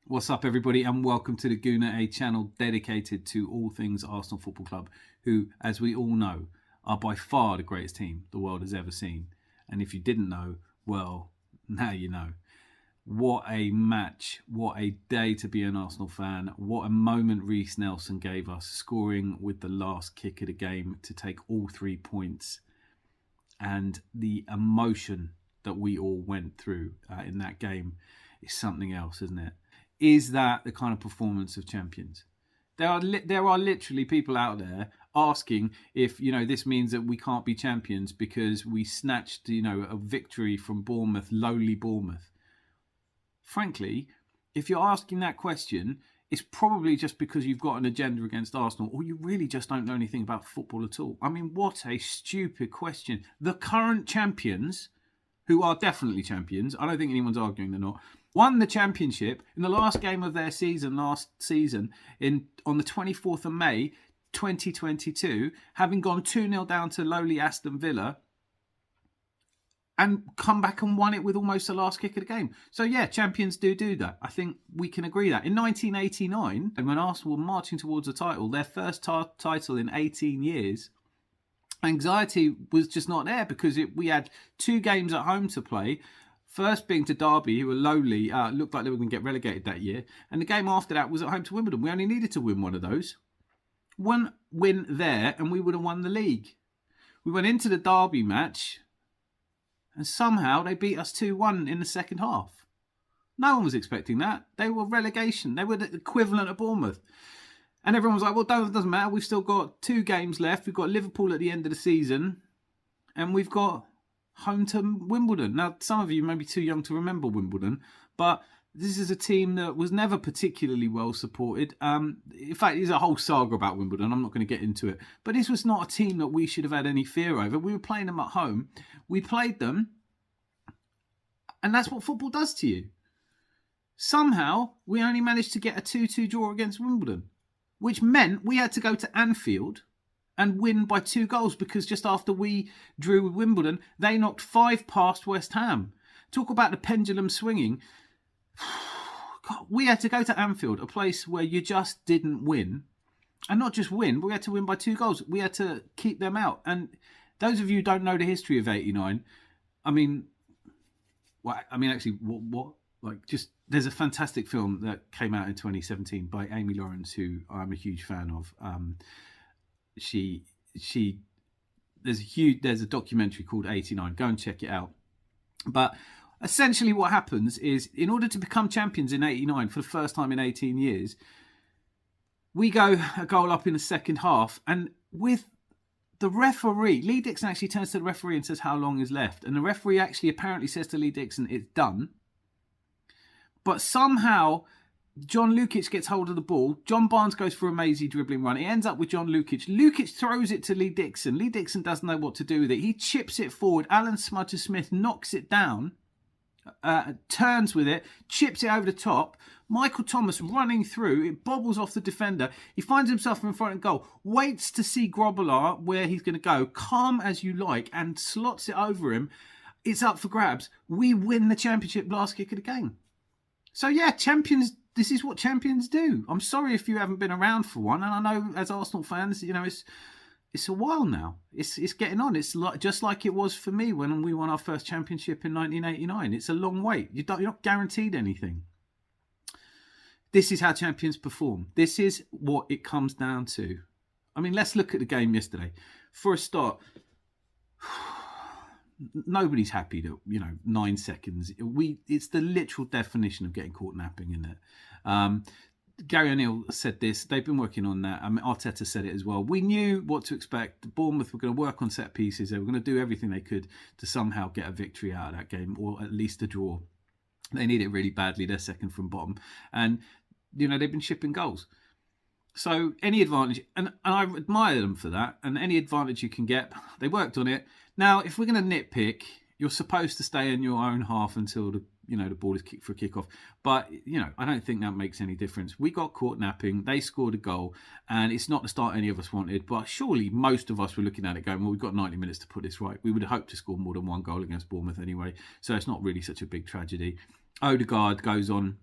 What's up, everybody, and welcome to the Gooner, a channel dedicated to all things Arsenal Football Club, who, as we all know, are by far the greatest team the world has ever seen. And if you didn't know, well, now you know. What a match, what a day to be an Arsenal fan, what a moment Reis Nelson gave us, scoring with the last kick of the game to take all 3 points, and the emotion that we all went through in that game is something else, isn't it? Is that the kind of performance of champions? There are literally people out there asking if this means that we can't be champions because we snatched a victory from Bournemouth, lowly Bournemouth. Frankly, if you're asking that question, it's probably just because you've got an agenda against Arsenal, or you really just don't know anything about football at all. I mean, what a stupid question. The current champions, who are definitely champions, I don't think anyone's arguing they're not, won the championship in the last game of their season last season on the 24th of May 2022, having gone 2-0 down to lowly Aston Villa and come back and won it with almost the last kick of the game. So yeah, champions do that. I think we can agree that. In 1989, and when Arsenal were marching towards a title, their first title in 18 years, anxiety was just not there because we had 2 games at home to play. First being to Derby, who were lowly, looked like they were going to get relegated that year. And the game after that was at home to Wimbledon. We only needed to win one of those. One win there and we would have won the league. We went into the Derby match and somehow they beat us 2-1 in the second half. No one was expecting that. They were relegation. They were the equivalent of Bournemouth. And everyone was like, well, it doesn't matter. We've still got 2 games left. We've got Liverpool at the end of the season. And we've got home to Wimbledon. Now, some of you may be too young to remember Wimbledon, but this is a team that was never particularly well supported. In fact, there's a whole saga about Wimbledon. I'm not going to get into it. But this was not a team that we should have had any fear over. We were playing them at home. We played them. And that's what football does to you. Somehow, we only managed to get a 2-2 draw against Wimbledon, which meant we had to go to Anfield and win by 2 goals because just after we drew with Wimbledon, they knocked 5 past West Ham. Talk about the pendulum swinging. God, we had to go to Anfield, a place where you just didn't win. And not just win, but we had to win by 2 goals. We had to keep them out. And those of you who don't know the history of 89, there's a fantastic film that came out in 2017 by Amy Lawrence, who I'm a huge fan of. There's a documentary called 89. Go and check it out. But essentially what happens is, in order to become champions in 89 for the first time in 18 years, we go a goal up in the second half, and with the referee, Lee Dixon actually turns to the referee and says how long is left, and the referee actually apparently says to Lee Dixon, it's done. But somehow John Lukic gets hold of the ball. John Barnes goes for a mazy dribbling run. It ends up with John Lukic. Lukic throws it to Lee Dixon. Lee Dixon doesn't know what to do with it. He chips it forward. Alan Smudger-Smith knocks it down, turns with it, chips it over the top. Michael Thomas running through. It bobbles off the defender. He finds himself in front of goal. Waits to see Grobbelaar where he's going to go. Calm as you like. And slots it over him. It's up for grabs. We win the championship last kick of the game. So yeah, champions, this is what champions do. I'm sorry if you haven't been around for one. And I know as Arsenal fans, it's a while now. It's getting on. It's just like it was for me when we won our first championship in 1989. It's a long wait. You're not guaranteed anything. This is how champions perform. This is what it comes down to. I mean, let's look at the game yesterday. For a start, nobody's happy that 9 seconds. It's the literal definition of getting caught napping, isn't it? Gary O'Neill said this. They've been working on that. Arteta said it as well. We knew what to expect. Bournemouth were going to work on set pieces. They were going to do everything they could to somehow get a victory out of that game, or at least a draw. They need it really badly. They're second from bottom, and they've been shipping goals. So any advantage, and I admire them for that, and any advantage you can get, they worked on it. Now, if we're going to nitpick, you're supposed to stay in your own half until the ball is kicked for a kickoff. But, I don't think that makes any difference. We got caught napping. They scored a goal, and it's not the start any of us wanted. But surely most of us were looking at it going, well, we've got 90 minutes to put this right. We would have hoped to score more than 1 goal against Bournemouth anyway. So it's not really such a big tragedy. Odegaard goes on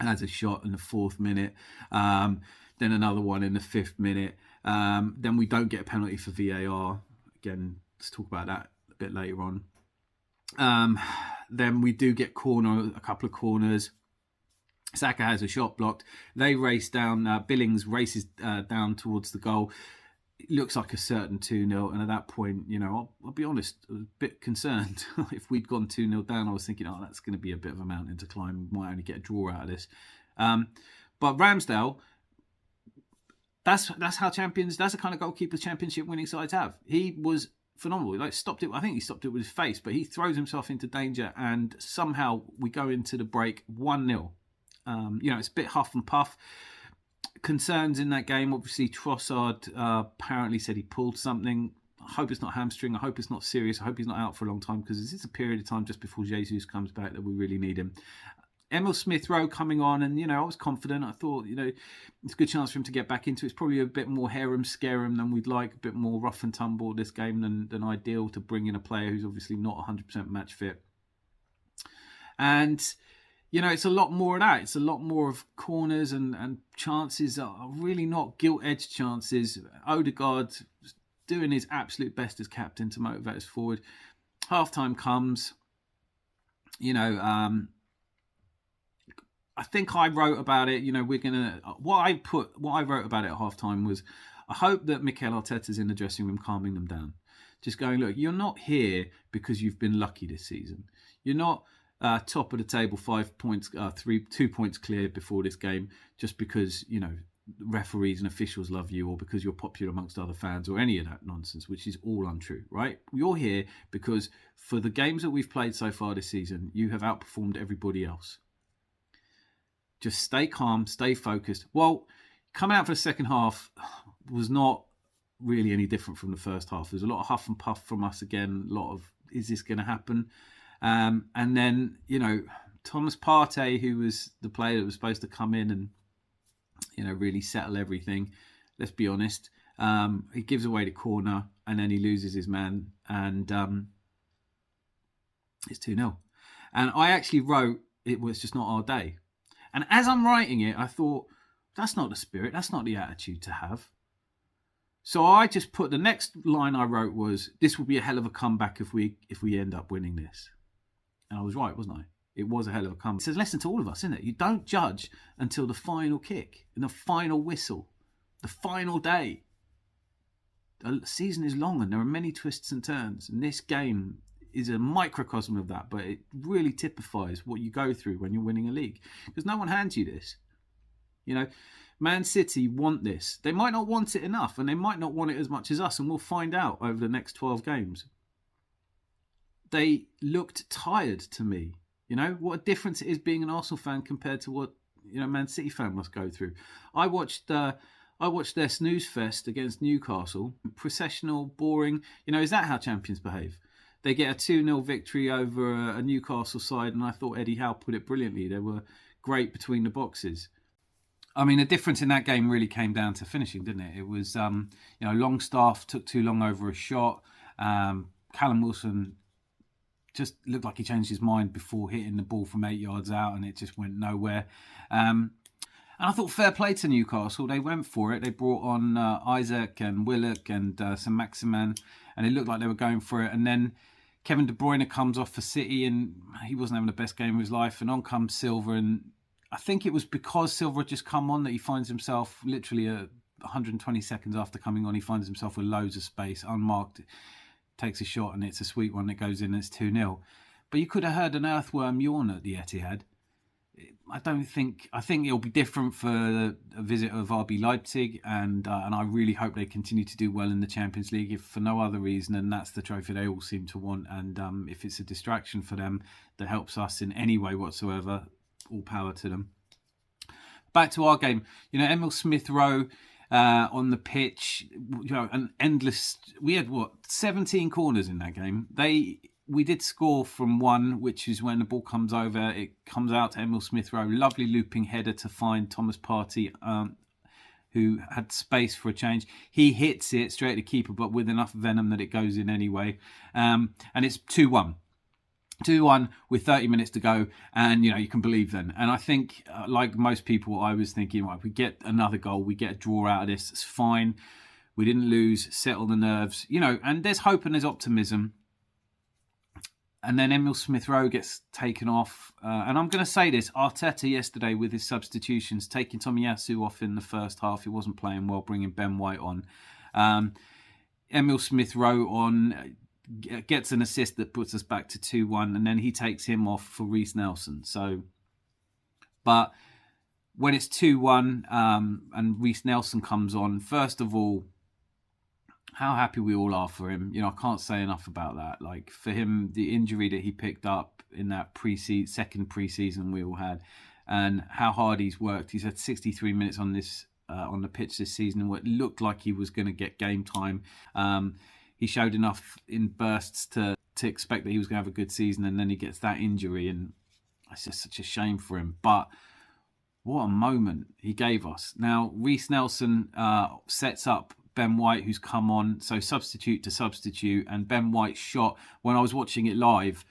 and has a shot in the 4th minute. Then another one in the 5th minute. Then we don't get a penalty for VAR. Again, let's talk about that a bit later on. Then we do get a couple of corners. Saka has a shot blocked. They race down. Billings races down towards the goal. It looks like a certain 2-0. And at that point, I'll be honest, I was a bit concerned. If we'd gone 2-0 down, I was thinking, that's going to be a bit of a mountain to climb. We might only get a draw out of this. But Ramsdale, that's how champions, that's the kind of goalkeeper championship winning sides have. He was phenomenal. He stopped it. I think he stopped it with his face, but he throws himself into danger, and somehow we go into the break 1-0. It's a bit huff and puff. Concerns in that game. Obviously, Trossard apparently said he pulled something. I hope it's not hamstring. I hope it's not serious. I hope he's not out for a long time, because this is a period of time just before Jesus comes back that we really need him. Emil Smith-Rowe coming on, and I was confident. I thought it's a good chance for him to get back into it. It's probably a bit more harem-scarum than we'd like, a bit more rough and tumble this game than ideal to bring in a player who's obviously not 100% match fit. And it's a lot more of that. It's a lot more of corners and chances that are really not gilt-edged chances. Odegaard doing his absolute best as captain to motivate us forward. Half-time comes. I think I wrote about it. What I wrote about it at half-time was, I hope that Mikel Arteta's in the dressing room calming them down. Just going, look, you're not here because you've been lucky this season. You're not top of the table, 5 points, 2 points clear before this game, just because referees and officials love you, or because you're popular amongst other fans, or any of that nonsense, which is all untrue, right? You're here because for the games that we've played so far this season, you have outperformed everybody else. Just stay calm, stay focused. Well, coming out for the second half was not really any different from the first half. There's a lot of huff and puff from us again. A lot of, is this going to happen? And then, Thomas Partey, who was the player that was supposed to come in and, really settle everything. Let's be honest. He gives away the corner, and then he loses his man, and it's 2-0. And I actually wrote, it was just not our day. And as I'm writing it, I thought, that's not the spirit, that's not the attitude to have. So I just put, the next line I wrote was, this will be a hell of a comeback if we end up winning this. And I was right, wasn't I? It was a hell of a comeback. It's a lesson to all of us, isn't it? You don't judge until the final kick, and the final whistle, the final day. The season is long, and there are many twists and turns. And this game is a microcosm of that, but it really typifies what you go through when you're winning a league, because no one hands you this. Man City want this. They might not want it enough, and they might not want it as much as us, and we'll find out over the next 12 games. They looked tired to me. What a difference it is being an Arsenal fan compared to what Man City fan must go through. I watched their snooze fest against Newcastle. Processional, boring. Is that how champions behave? They get a 2-0 victory over a Newcastle side, and I thought Eddie Howe put it brilliantly. They were great between the boxes. I mean, the difference in that game really came down to finishing, didn't it? It was, Longstaff took too long over a shot. Callum Wilson just looked like he changed his mind before hitting the ball from 8 yards out, and it just went nowhere. And I thought fair play to Newcastle. They went for it. They brought on Isaac and Willock and Saint-Maximin, and it looked like they were going for it. And then Kevin De Bruyne comes off for City, and he wasn't having the best game of his life. And on comes Silva, and I think it was because Silva had just come on that he finds himself literally 120 seconds after coming on, he finds himself with loads of space, unmarked, takes a shot, and it's a sweet one that goes in, and it's 2-0. But you could have heard an earthworm yawn at the Etihad. I think it'll be different for a visit of RB Leipzig, and I really hope they continue to do well in the Champions League, if for no other reason, and that's the trophy they all seem to want. And if it's a distraction for them that helps us in any way whatsoever, all power to them. Back to our game, Emil Smith-Rowe on the pitch, an endless. We had 17 corners in that game. We did score from one, which is when the ball comes over. It comes out to Emil Smith-Rowe. Lovely looping header to find Thomas Partey, who had space for a change. He hits it straight at the keeper, but with enough venom that it goes in anyway. And it's 2-1. 2-1 with 30 minutes to go, and you can believe then. And I think, like most people, I was thinking, right, we get another goal, we get a draw out of this, it's fine. We didn't lose, settle the nerves, and there's hope and there's optimism. And then Emil Smith-Rowe gets taken off. And I'm going to say this, Arteta yesterday with his substitutions, taking Tomiyasu off in the first half. He wasn't playing well, bringing Ben White on. Emil Smith-Rowe on, gets an assist that puts us back to 2-1. And then he takes him off for Reis Nelson. But when it's 2-1 and Reis Nelson comes on, first of all, how happy we all are for him. I can't say enough about that. Like, for him, the injury that he picked up in that second pre-season we all had, and how hard he's worked. He's had 63 minutes on the pitch this season, and what looked like he was going to get game time. He showed enough in bursts to expect that he was going to have a good season, and then he gets that injury, and it's just such a shame for him. But what a moment he gave us. Now, Reis Nelson sets up Ben White, who's come on, so substitute to substitute, and Ben White's shot, when I was watching it live,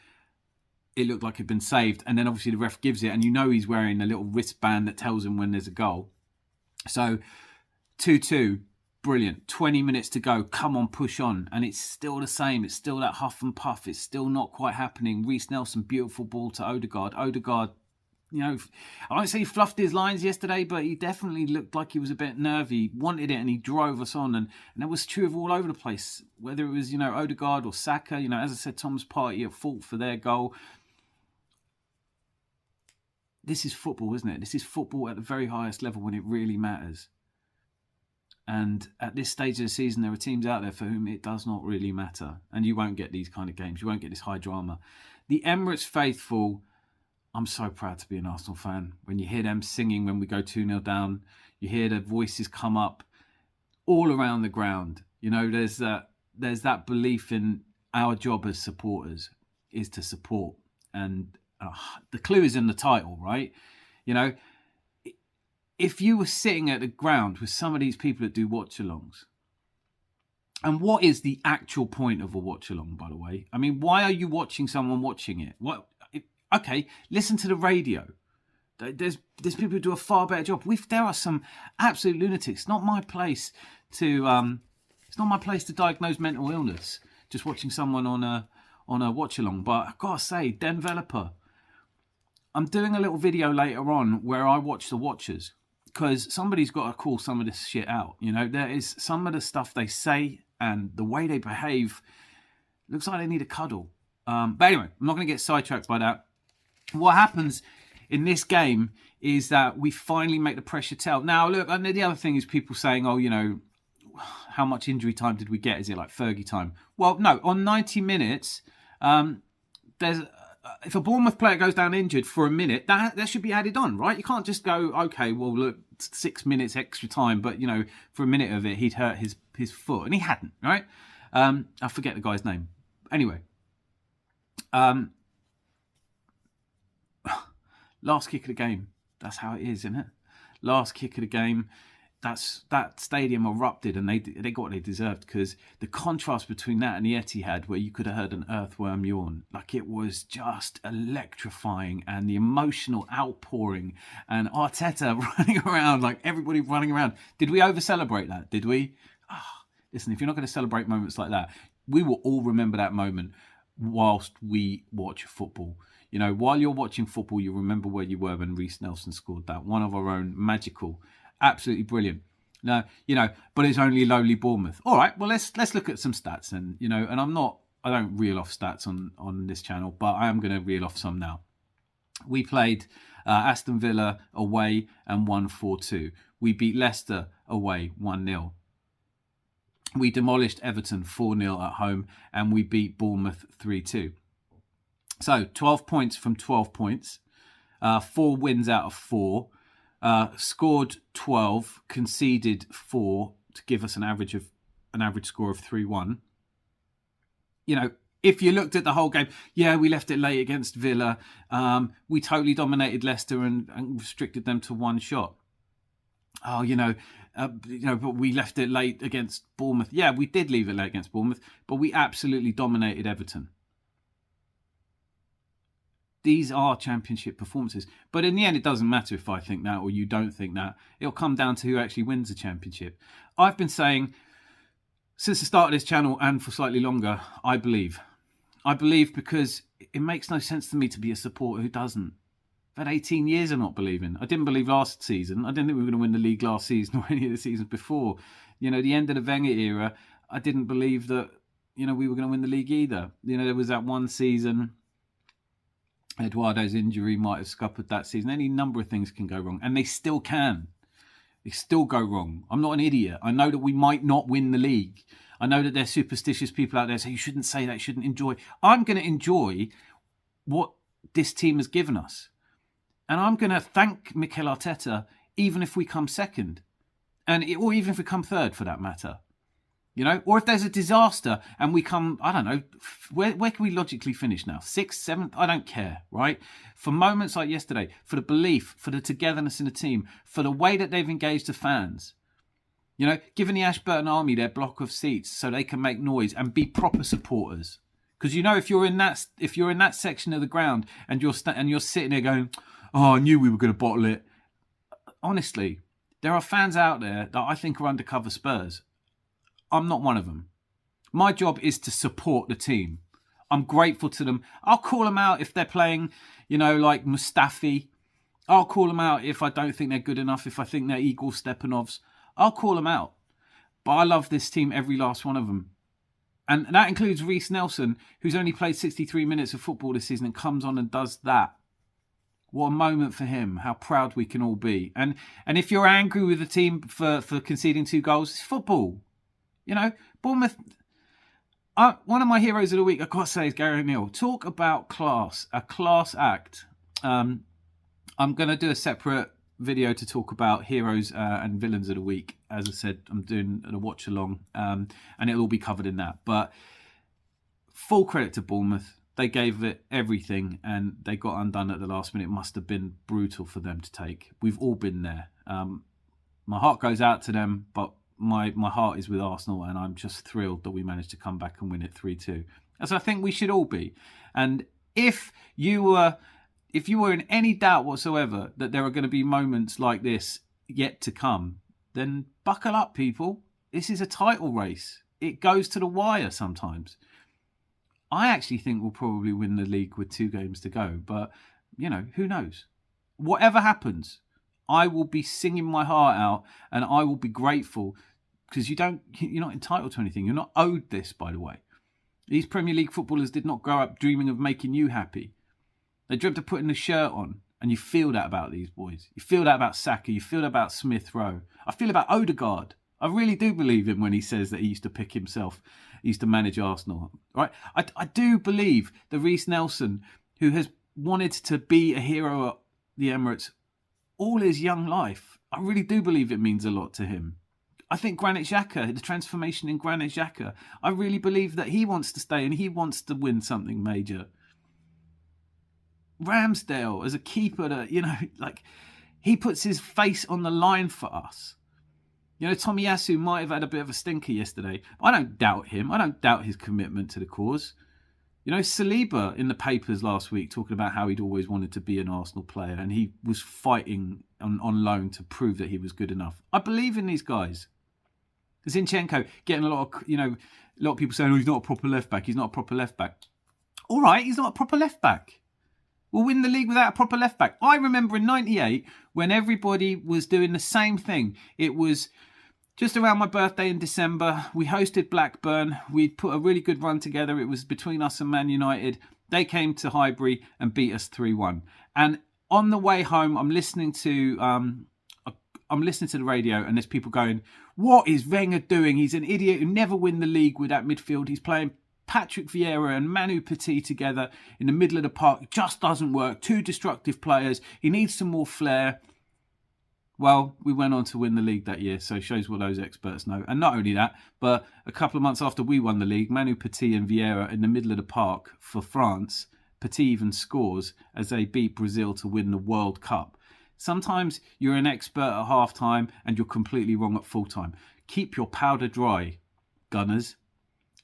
it looked like it had been saved, and then obviously the ref gives it, and he's wearing a little wristband that tells him when there's a goal. So 2-2, brilliant. 20 minutes to go, come on, push on, and it's still the same. It's still that huff and puff. It's still not quite happening. Reis Nelson, beautiful ball to Odegaard. Odegaard, I won't say he fluffed his lines yesterday, but he definitely looked like he was a bit nervy, wanted it, and he drove us on. And that was true of all over the place, whether it was, Odegaard or Saka. As I said, Thomas Partey at fault for their goal. This is football, isn't it? This is football at the very highest level when it really matters. And at this stage of the season, there are teams out there for whom it does not really matter. And you won't get these kind of games. You won't get this high drama. The Emirates faithful, I'm so proud to be an Arsenal fan. When you hear them singing when we go 2-0 down, you hear their voices come up all around the ground. There's that belief in our job as supporters is to support. And the clue is in the title, right? If you were sitting at the ground with some of these people that do watch-alongs, and what is the actual point of a watch-along, by the way? I mean, why are you watching someone watching it? Okay, listen to the radio. There's people who do a far better job. There are some absolute lunatics. It's not my place to diagnose mental illness. Just watching someone on a watch along. But I've got to say, Developer, I'm doing a little video later on where I watch the watchers, because somebody's got to call some of this shit out. There is some of the stuff they say and the way they behave looks like they need a cuddle. But anyway, I'm not going to get sidetracked by that. What happens in this game is that we finally make the pressure tell. Now, look, and the other thing is people saying, how much injury time did we get? Is it like Fergie time? Well, no, on 90 minutes, if a Bournemouth player goes down injured for a minute, that should be added on, right? You can't just go, okay, well, look, 6 minutes extra time, but, for a minute of it, he'd hurt his foot, and he hadn't, right? I forget the guy's name. Anyway, last kick of the game. That's how it is, isn't it? Last kick of the game. That stadium erupted, and they got what they deserved, because the contrast between that and the Etihad, where you could have heard an earthworm yawn, like, it was just electrifying, and the emotional outpouring, and Arteta running around, like everybody running around. Did we over-celebrate that? Did we? Listen, if you're not going to celebrate moments like that, we will all remember that moment whilst we watch football. While you're watching football, you remember where you were when Reis Nelson scored that. One of our own, magical, absolutely brilliant. Now, but it's only lowly Bournemouth. All right, well, let's look at some stats, and and I don't reel off stats on this channel, but I am going to reel off some now. We played Aston Villa away and won 4-2. We beat Leicester away 1-0. We demolished Everton 4-0 at home, and we beat Bournemouth 3-2. So 12 points from 12 points, 4 wins out of 4, scored 12, conceded 4 to give us an average score of 3-1. If you looked at the whole game, we left it late against Villa. We totally dominated Leicester and restricted them to one shot. But we left it late against Bournemouth. Yeah, we did leave it late against Bournemouth, but we absolutely dominated Everton. These are championship performances. But in the end, it doesn't matter if I think that or you don't think that. It'll come down to who actually wins the championship. I've been saying since the start of this channel and for slightly longer, I believe. I believe because it makes no sense to me to be a supporter who doesn't. I've had 18 years of not believing. I didn't believe last season. I didn't think we were going to win the league last season or any of the seasons before. You know, the end of the Wenger era, I didn't believe that, you know, we were going to win the league either. You know, there was that one season, Eduardo's injury might have scuppered that season. Any number of things can go wrong, and they still can. They still go wrong. I'm not an idiot. I know that we might not win the league. I know that there's superstitious people out there say you shouldn't say that, you shouldn't enjoy. I'm going to enjoy what this team has given us. And I'm going to thank Mikel Arteta even if we come second. Or even if we come third, for that matter. You know, or if there's a disaster and we come, I don't know, where can we logically finish now? 6th, 7th? I don't care, right? For moments like yesterday, for the belief, for the togetherness in the team, for the way that they've engaged the fans. You know, giving the Ashburton Army their block of seats so they can make noise and be proper supporters. Because you know, if you're in that section of the ground and you're sitting there going, "Oh, I knew we were going to bottle it." Honestly, there are fans out there that I think are undercover Spurs. I'm not one of them. My job is to support the team. I'm grateful to them. I'll call them out if they're playing, you know, like Mustafi. I'll call them out if I don't think they're good enough, if I think they're Igor Stepanovs. I'll call them out. But I love this team, every last one of them. And that includes Reis Nelson, who's only played 63 minutes of football this season and comes on and does that. What a moment for him. How proud we can all be. And if you're angry with the team for conceding 2 goals, it's football. You know, Bournemouth, one of my heroes of the week, I've got to say, is Gary O'Neill. Talk about class, a class act. I'm going to do a separate video to talk about heroes and villains of the week. As I said, I'm doing a watch along and it'll all be covered in that. But full credit to Bournemouth. They gave it everything and they got undone at the last minute. It must have been brutal for them to take. We've all been there. My heart goes out to them, but my heart is with Arsenal, and I'm just thrilled that we managed to come back and win it 3-2, as I think we should all be. And if you were in any doubt whatsoever that there are going to be moments like this yet to come, then buckle up, people. This is a title race. It goes to the wire sometimes. I actually think we'll probably win the league with 2 games to go, but, you know, who knows? Whatever happens, I will be singing my heart out and I will be grateful because you're not entitled to anything. You're not owed this, by the way. These Premier League footballers did not grow up dreaming of making you happy. They dreamt of putting a shirt on, and you feel that about these boys. You feel that about Saka. You feel that about Smith Rowe. I feel about Odegaard. I really do believe him when he says that he used to pick himself. He used to manage Arsenal. Right? I do believe that Reis Nelson, who has wanted to be a hero at the Emirates all his young life, I really do believe it means a lot to him. I think Granit Xhaka, the transformation in Granit Xhaka, I really believe that he wants to stay and he wants to win something major. Ramsdale as a keeper that, you know, like, he puts his face on the line for us. You know, Tomiyasu might have had a bit of a stinker yesterday. I don't doubt him. I don't doubt his commitment to the cause. You know, Saliba in the papers last week talking about how he'd always wanted to be an Arsenal player and he was fighting on loan to prove that he was good enough. I believe in these guys. Zinchenko getting a lot of people saying, "Oh, he's not a proper left back. He's not a proper left back." All right, he's not a proper left back. We'll win the league without a proper left back. I remember in '98 when everybody was doing the same thing. It was just around my birthday in December. We hosted Blackburn. We'd put a really good run together. It was between us and Man United. They came to Highbury and beat us 3-1. And on the way home, I'm listening to the radio, and there's people going, "What is Wenger doing? He's an idiot who never win the league with that midfield. He's playing Patrick Vieira and Manu Petit together in the middle of the park. It just doesn't work. 2 destructive players. He needs some more flair." Well, we went on to win the league that year, so it shows what those experts know. And not only that, but a couple of months after we won the league, Manu Petit and Vieira in the middle of the park for France. Petit even scores as they beat Brazil to win the World Cup. Sometimes you're an expert at half-time and you're completely wrong at full-time. Keep your powder dry, Gunners.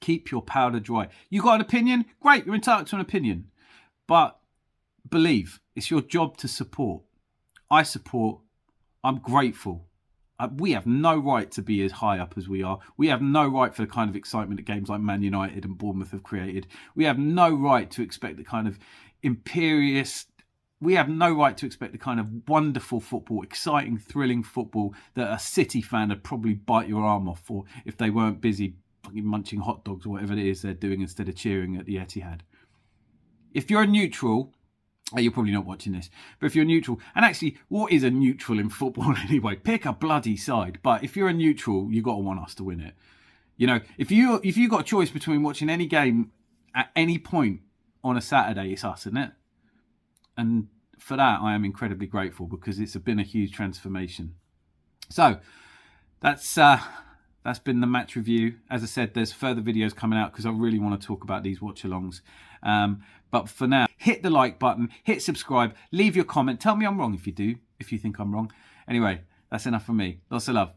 Keep your powder dry. You got an opinion? Great, you're entitled to an opinion. But believe. It's your job to support. I support. I'm grateful. We have no right to be as high up as we are. We have no right for the kind of excitement that games like Man United and Bournemouth have created. We have no right to expect the kind of imperious... We have no right to expect the kind of wonderful football, exciting, thrilling football that a City fan would probably bite your arm off for if they weren't busy fucking munching hot dogs or whatever it is they're doing instead of cheering at the Etihad. If you're a neutral... You're probably not watching this, but if you're neutral, and actually, what is a neutral in football anyway? Pick a bloody side. But if you're a neutral, you've got to want us to win it. You know, if you got a choice between watching any game at any point on a Saturday, it's us, isn't it? And for that, I am incredibly grateful because it's been a huge transformation. So that's been the match review. As I said, there's further videos coming out because I really want to talk about these watch-alongs. But for now, hit the like button, hit subscribe, leave your comment. Tell me I'm wrong if you do, if you think I'm wrong. Anyway, that's enough from me. Lots of love.